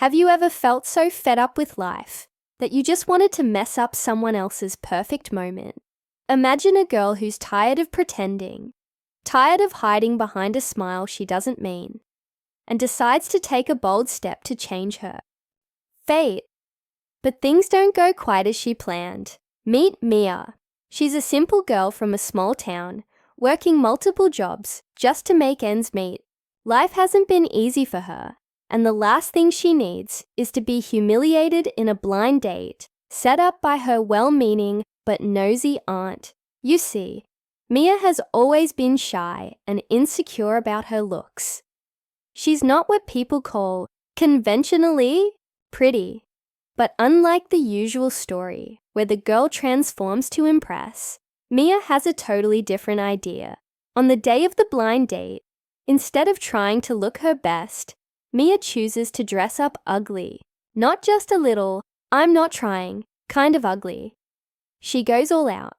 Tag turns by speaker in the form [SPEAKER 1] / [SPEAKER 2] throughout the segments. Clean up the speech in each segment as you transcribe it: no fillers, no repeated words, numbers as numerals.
[SPEAKER 1] Have you ever felt so fed up with life that you just wanted to mess up someone else's perfect moment? Imagine a girl who's tired of pretending, tired of hiding behind a smile she doesn't mean, and decides to take a bold step to change her fate. But things don't go quite as she planned. Meet Mia. She's a simple girl from a small town, working multiple jobs just to make ends meet. Life hasn't been easy for her, and the last thing she needs is to be humiliated in a blind date set up by her well-meaning but nosy aunt. You see, Mia has always been shy and insecure about her looks. She's not what people call conventionally pretty. But unlike the usual story where the girl transforms to impress, Mia has a totally different idea. On the day of the blind date, instead of trying to look her best, Mia chooses to dress up ugly. Not just a little, I'm not trying, kind of ugly. She goes all out.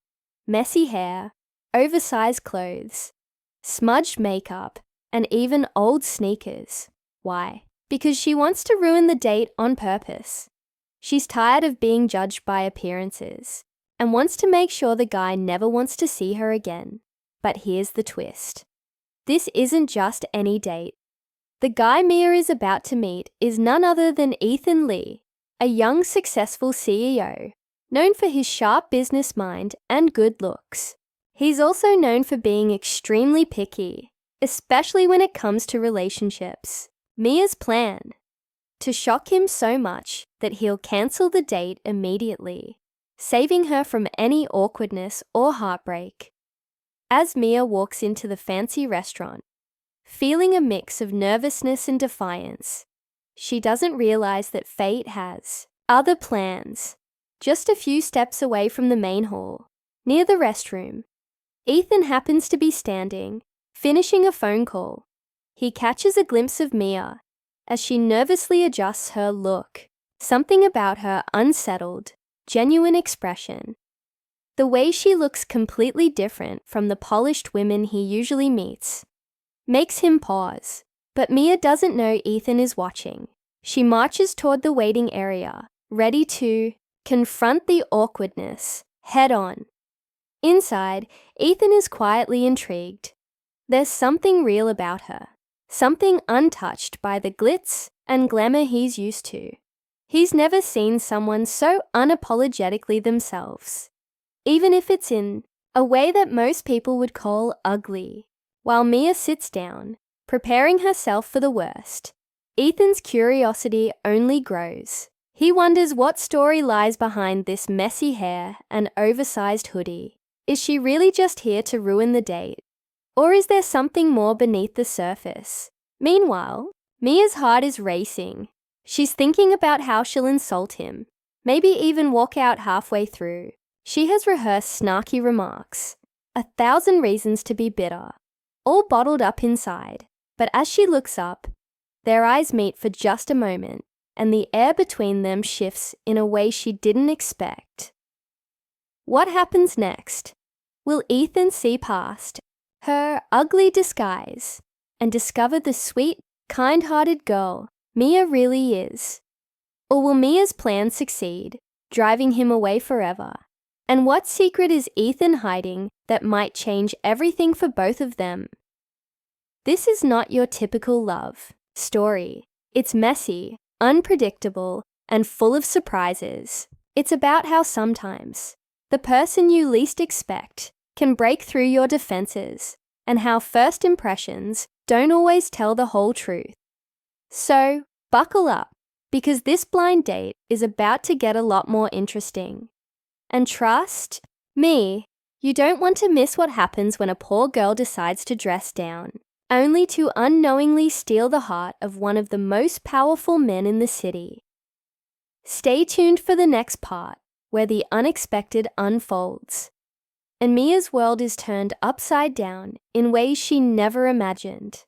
[SPEAKER 1] Messy hair, oversized clothes, smudged makeup, and even old sneakers. Why? Because she wants to ruin the date on purpose. She's tired of being judged by appearances and wants to make sure the guy never wants to see her again. But here's the twist. This isn't just any date. The guy Mia is about to meet is none other than Ethan Lee, a young, successful CEO, known for his sharp business mind and good looks. He's also known for being extremely picky, especially when it comes to relationships. Mia's plan: to shock him so much that he'll cancel the date immediately, saving her from any awkwardness or heartbreak. As Mia walks into the fancy restaurant, feeling a mix of nervousness and defiance, she doesn't realize that fate has other plans. Just a few steps away from the main hall, near the restroom, Ethan happens to be standing, finishing a phone call. He catches a glimpse of Mia as she nervously adjusts her look, something about her unsettled, genuine expression. The way she looks completely different from the polished women he usually meets makes him pause. But Mia doesn't know Ethan is watching. She marches toward the waiting area, ready to confront the awkwardness head on. Inside, Ethan is quietly intrigued. There's something real about her, something untouched by the glitz and glamour he's used to. He's never seen someone so unapologetically themselves, even if it's in a way that most people would call ugly. While Mia sits down, preparing herself for the worst, Ethan's curiosity only grows. He wonders what story lies behind this messy hair and oversized hoodie. Is she really just here to ruin the date? Or is there something more beneath the surface? Meanwhile, Mia's heart is racing. She's thinking about how she'll insult him, maybe even walk out halfway through. She has rehearsed snarky remarks, 1,000 reasons to be bitter, all bottled up inside. But as she looks up, their eyes meet for just a moment, and the air between them shifts in a way she didn't expect. What happens next? Will Ethan see past her ugly disguise and discover the sweet, kind-hearted girl Mia really is? Or will Mia's plan succeed, driving him away forever? And what secret is Ethan hiding that might change everything for both of them? This is not your typical love story. It's messy, unpredictable, and full of surprises. It's about how sometimes the person you least expect can break through your defenses, and how first impressions don't always tell the whole truth. So, buckle up, because this blind date is about to get a lot more interesting. And trust me, you don't want to miss what happens when a poor girl decides to dress down, only to unknowingly steal the heart of one of the most powerful men in the city. Stay tuned for the next part, where the unexpected unfolds, and Mia's world is turned upside down in ways she never imagined.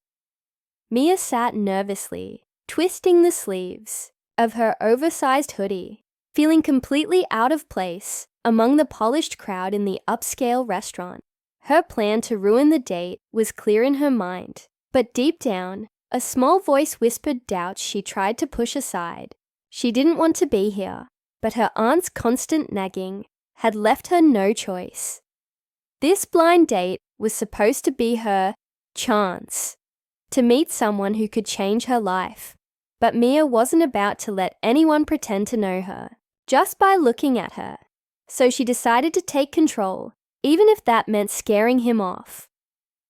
[SPEAKER 1] Mia sat nervously, twisting the sleeves of her oversized hoodie, feeling completely out of place among the polished crowd in the upscale restaurant. Her plan to ruin the date was clear in her mind, but deep down, A small voice whispered doubts she tried to push aside. She didn't want to be here, but her aunt's constant nagging had left her no choice. This blind date was supposed to be her chance to meet someone who could change her life. But Mia wasn't about to let anyone pretend to know her just by looking at her. So she decided to take control, even if that meant scaring him off.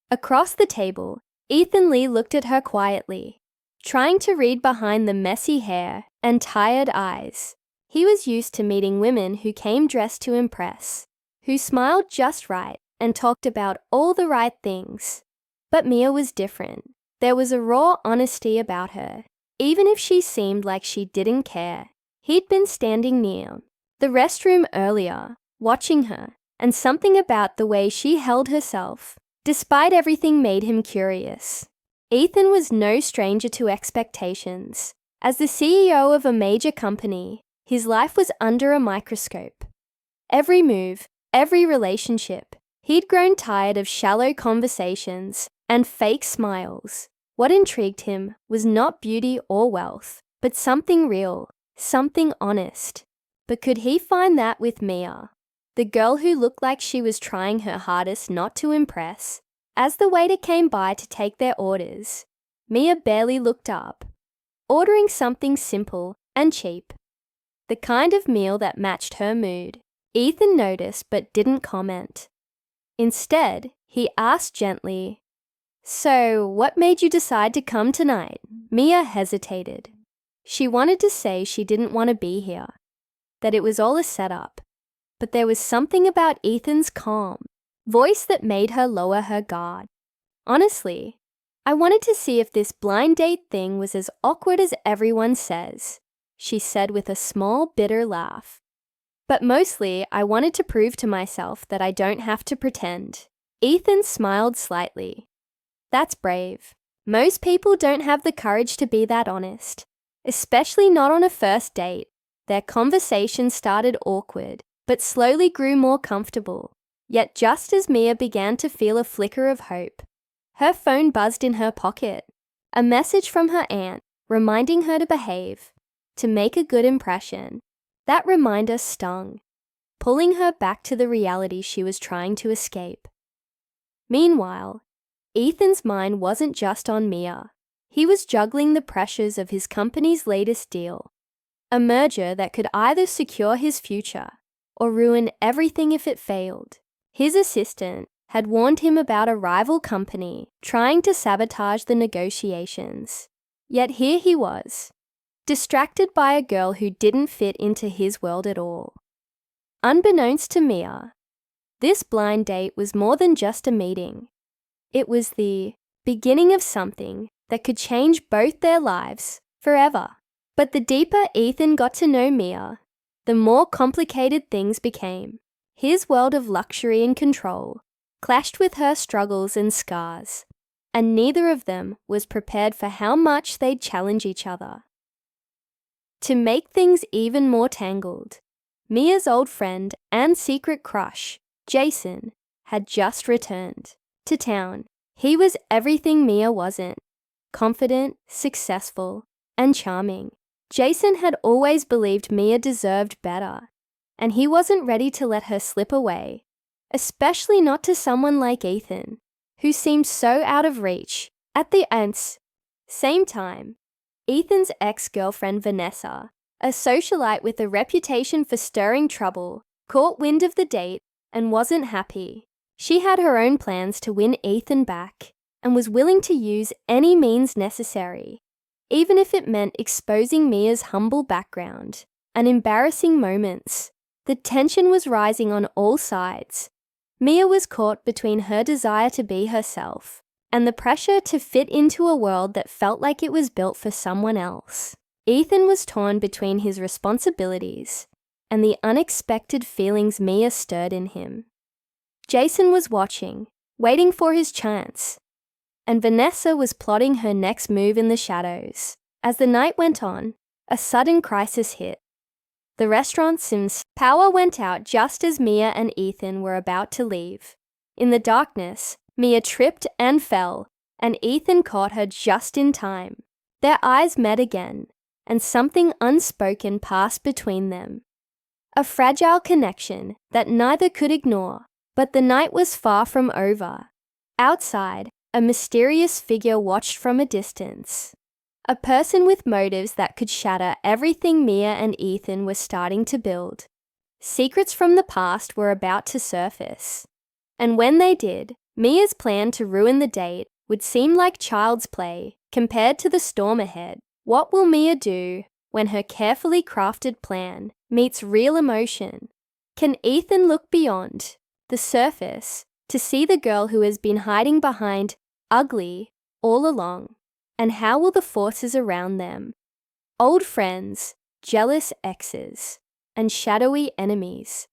[SPEAKER 1] Across the table, Ethan Lee looked at her quietly, trying to read behind the messy hair and tired eyes. He was used to meeting women who came dressed to impress, who smiled just right and talked about all the right things. But Mia was different. There was a raw honesty about her, even if she seemed like she didn't care. He'd been standing near the restroom earlier, watching her, and something about the way she held herself, despite everything, made him curious. Ethan was no stranger to expectations. As the CEO of a major company, his life was under a microscope. Every move, every relationship, he'd grown tired of shallow conversations and fake smiles. What intrigued him was not beauty or wealth, but something real, something honest. But could he find that with Mia, the girl who looked like she was trying her hardest not to impress? As the waiter came by to take their orders, Mia barely looked up, ordering something simple and cheap, the kind of meal that matched her mood. Ethan noticed but didn't comment. Instead, he asked gently, "So, what made you decide to come tonight?" Mia hesitated. She wanted to say she didn't want to be here, that it was all a setup. But there was something about Ethan's calm voice that made her lower her guard. "Honestly, I wanted to see if this blind date thing was as awkward as everyone says," she said with a small, bitter laugh. "But mostly, I wanted to prove to myself that I don't have to pretend." Ethan smiled slightly. "That's brave. Most people don't have the courage to be that honest, especially not on a first date." Their conversation started awkward, but slowly grew more comfortable. Yet just as Mia began to feel a flicker of hope, her phone buzzed in her pocket. A message from her aunt, reminding her to behave, to make a good impression. That reminder stung, pulling her back to the reality she was trying to escape. Meanwhile, Ethan's mind wasn't just on Mia. He was juggling the pressures of his company's latest deal, a merger that could either secure his future or ruin everything if it failed. His assistant had warned him about a rival company trying to sabotage the negotiations. Yet here he was, distracted by a girl who didn't fit into his world at all. Unbeknownst to Mia, this blind date was more than just a meeting. It was the beginning of something that could change both their lives forever. But the deeper Ethan got to know Mia, the more complicated things became. His world of luxury and control clashed with her struggles and scars, and neither of them was prepared for how much they'd challenge each other. To make things even more tangled, Mia's old friend and secret crush, Jason, had just returned to town. He was everything Mia wasn't: confident, successful, and charming. Jason had always believed Mia deserved better, and he wasn't ready to let her slip away, especially not to someone like Ethan, who seemed so out of reach. At the same time, Ethan's ex-girlfriend Vanessa, a socialite with a reputation for stirring trouble, caught wind of the date and wasn't happy. She had her own plans to win Ethan back and was willing to use any means necessary, even if it meant exposing Mia's humble background and embarrassing moments. The tension was rising on all sides. Mia was caught between her desire to be herself and the pressure to fit into a world that felt like it was built for someone else. Ethan was torn between his responsibilities and the unexpected feelings Mia stirred in him. Jason was watching, waiting for his chance, and Vanessa was plotting her next move in the shadows. As the night went on, a sudden crisis hit. The restaurant's power went out just as Mia and Ethan were about to leave. In the darkness, Mia tripped and fell, and Ethan caught her just in time. Their eyes met again, and something unspoken passed between them. A fragile connection that neither could ignore, but the night was far from over. Outside, a mysterious figure watched from a distance. A person with motives that could shatter everything Mia and Ethan were starting to build. Secrets from the past were about to surface. And when they did, Mia's plan to ruin the date would seem like child's play compared to the storm ahead. What will Mia do when her carefully crafted plan meets real emotion? Can Ethan look beyond the surface to see the girl who has been hiding behind ugly all along? And how will the forces around them, old friends, jealous exes, and shadowy enemies,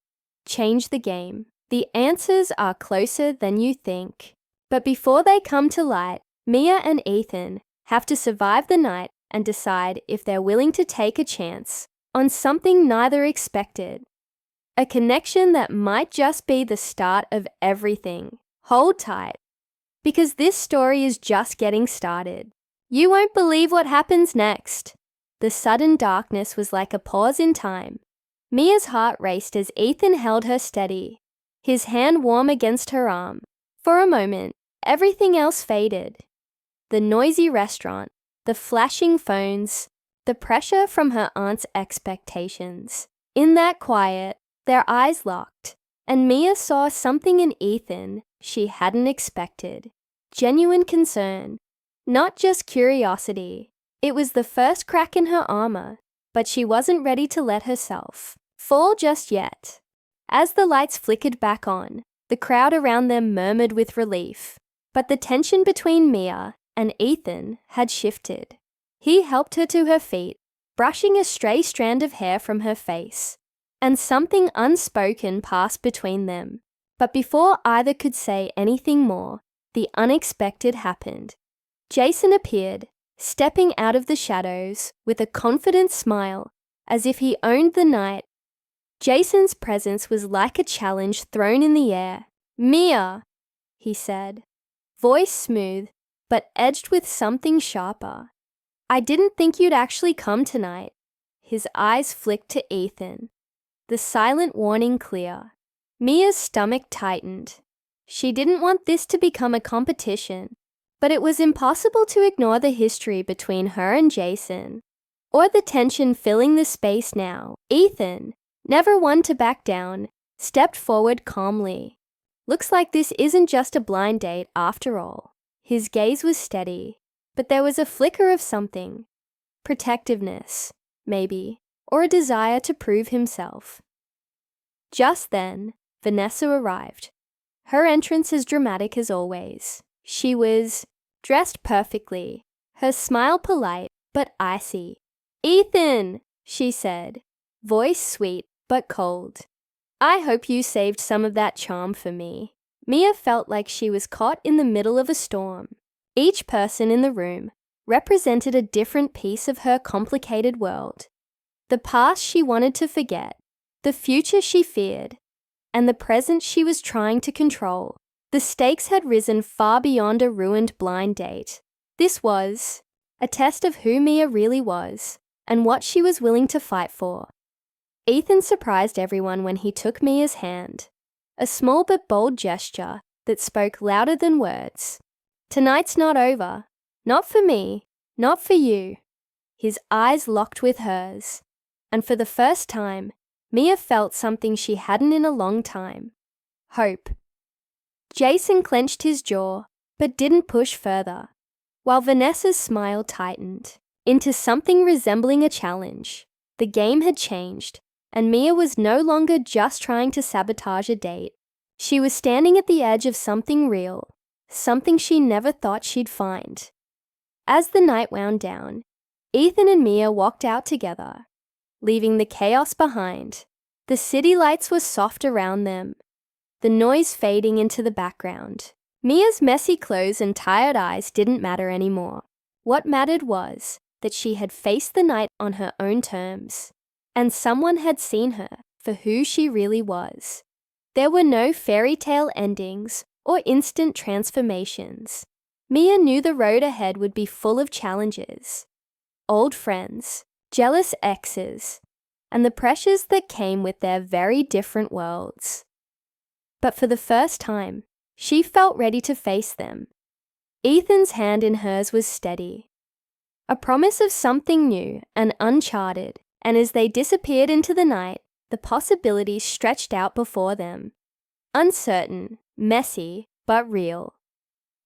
[SPEAKER 1] change the game? The answers are closer than you think. But before they come to light, Mia and Ethan have to survive the night and decide if they're willing to take a chance on something neither expected. A connection that might just be the start of everything. Hold tight, because this story is just getting started. You won't believe what happens next. The sudden darkness was like a pause in time. Mia's heart raced as Ethan held her steady, his hand warm against her arm. For a moment, everything else faded. The noisy restaurant, the flashing phones, the pressure from her aunt's expectations. In that quiet, their eyes locked, and Mia saw something in Ethan she hadn't expected. Genuine concern, not just curiosity. It was the first crack in her armor, but she wasn't ready to let herself fall just yet. As the lights flickered back on, the crowd around them murmured with relief. But the tension between Mia and Ethan had shifted. He helped her to her feet, brushing a stray strand of hair from her face, and something unspoken passed between them. But before either could say anything more, the unexpected happened. Jason appeared, stepping out of the shadows with a confident smile, as if he owned the night. Jason's presence was like a challenge thrown in the air. "Mia," he said, voice smooth, but edged with something sharper. "I didn't think you'd actually come tonight." His eyes flicked to Ethan, the silent warning clear. Mia's stomach tightened. She didn't want this to become a competition, but it was impossible to ignore the history between her and Jason, or the tension filling the space now. Ethan, never one to back down, stepped forward calmly. "Looks like this isn't just a blind date after all." His gaze was steady, but there was a flicker of something. Protectiveness, maybe, or a desire to prove himself. Just then, Vanessa arrived. Her entrance as dramatic as always. She was dressed perfectly, her smile polite but icy. "Ethan," she said, voice sweet but cold. "I hope you saved some of that charm for me." Mia felt like she was caught in the middle of a storm. Each person in the room represented a different piece of her complicated world. The past she wanted to forget, the future she feared, and the present she was trying to control. The stakes had risen far beyond a ruined blind date. This was a test of who Mia really was and what she was willing to fight for. Ethan surprised everyone when he took Mia's hand, a small but bold gesture that spoke louder than words. "Tonight's not over. Not for me. Not for you." His eyes locked with hers, and for the first time, Mia felt something she hadn't in a long time. Hope. Jason clenched his jaw, but didn't push further, while Vanessa's smile tightened into something resembling a challenge. The game had changed, and Mia was no longer just trying to sabotage a date. She was standing at the edge of something real, something she never thought she'd find. As the night wound down, Ethan and Mia walked out together, leaving the chaos behind. The city lights were soft around them, the noise fading into the background. Mia's messy clothes and tired eyes didn't matter anymore. What mattered was that she had faced the night on her own terms, and someone had seen her for who she really was. There were no fairy tale endings or instant transformations. Mia knew the road ahead would be full of challenges, old friends, jealous exes, and the pressures that came with their very different worlds. But for the first time, she felt ready to face them. Ethan's hand in hers was steady, a promise of something new and uncharted, and as they disappeared into the night, the possibilities stretched out before them. Uncertain, messy, but real.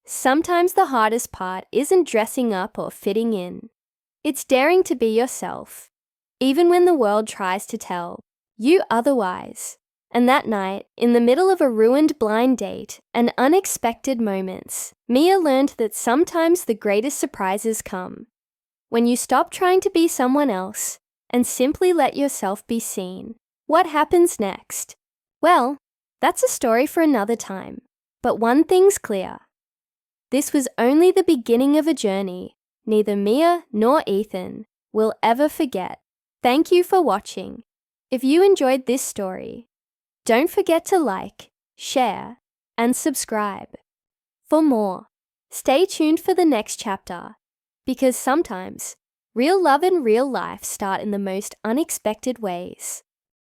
[SPEAKER 1] Sometimes the hardest part isn't dressing up or fitting in. It's daring to be yourself, even when the world tries to tell you otherwise. And that night, in the middle of a ruined blind date and unexpected moments, Mia learned that sometimes the greatest surprises come when you stop trying to be someone else and simply let yourself be seen. What happens next? Well, that's a story for another time. But one thing's clear. This was only the beginning of a journey neither Mia nor Ethan will ever forget. Thank you for watching. If you enjoyed this story, don't forget to like, share, and subscribe. For more, stay tuned for the next chapter, because sometimes real love and real life start in the most unexpected ways.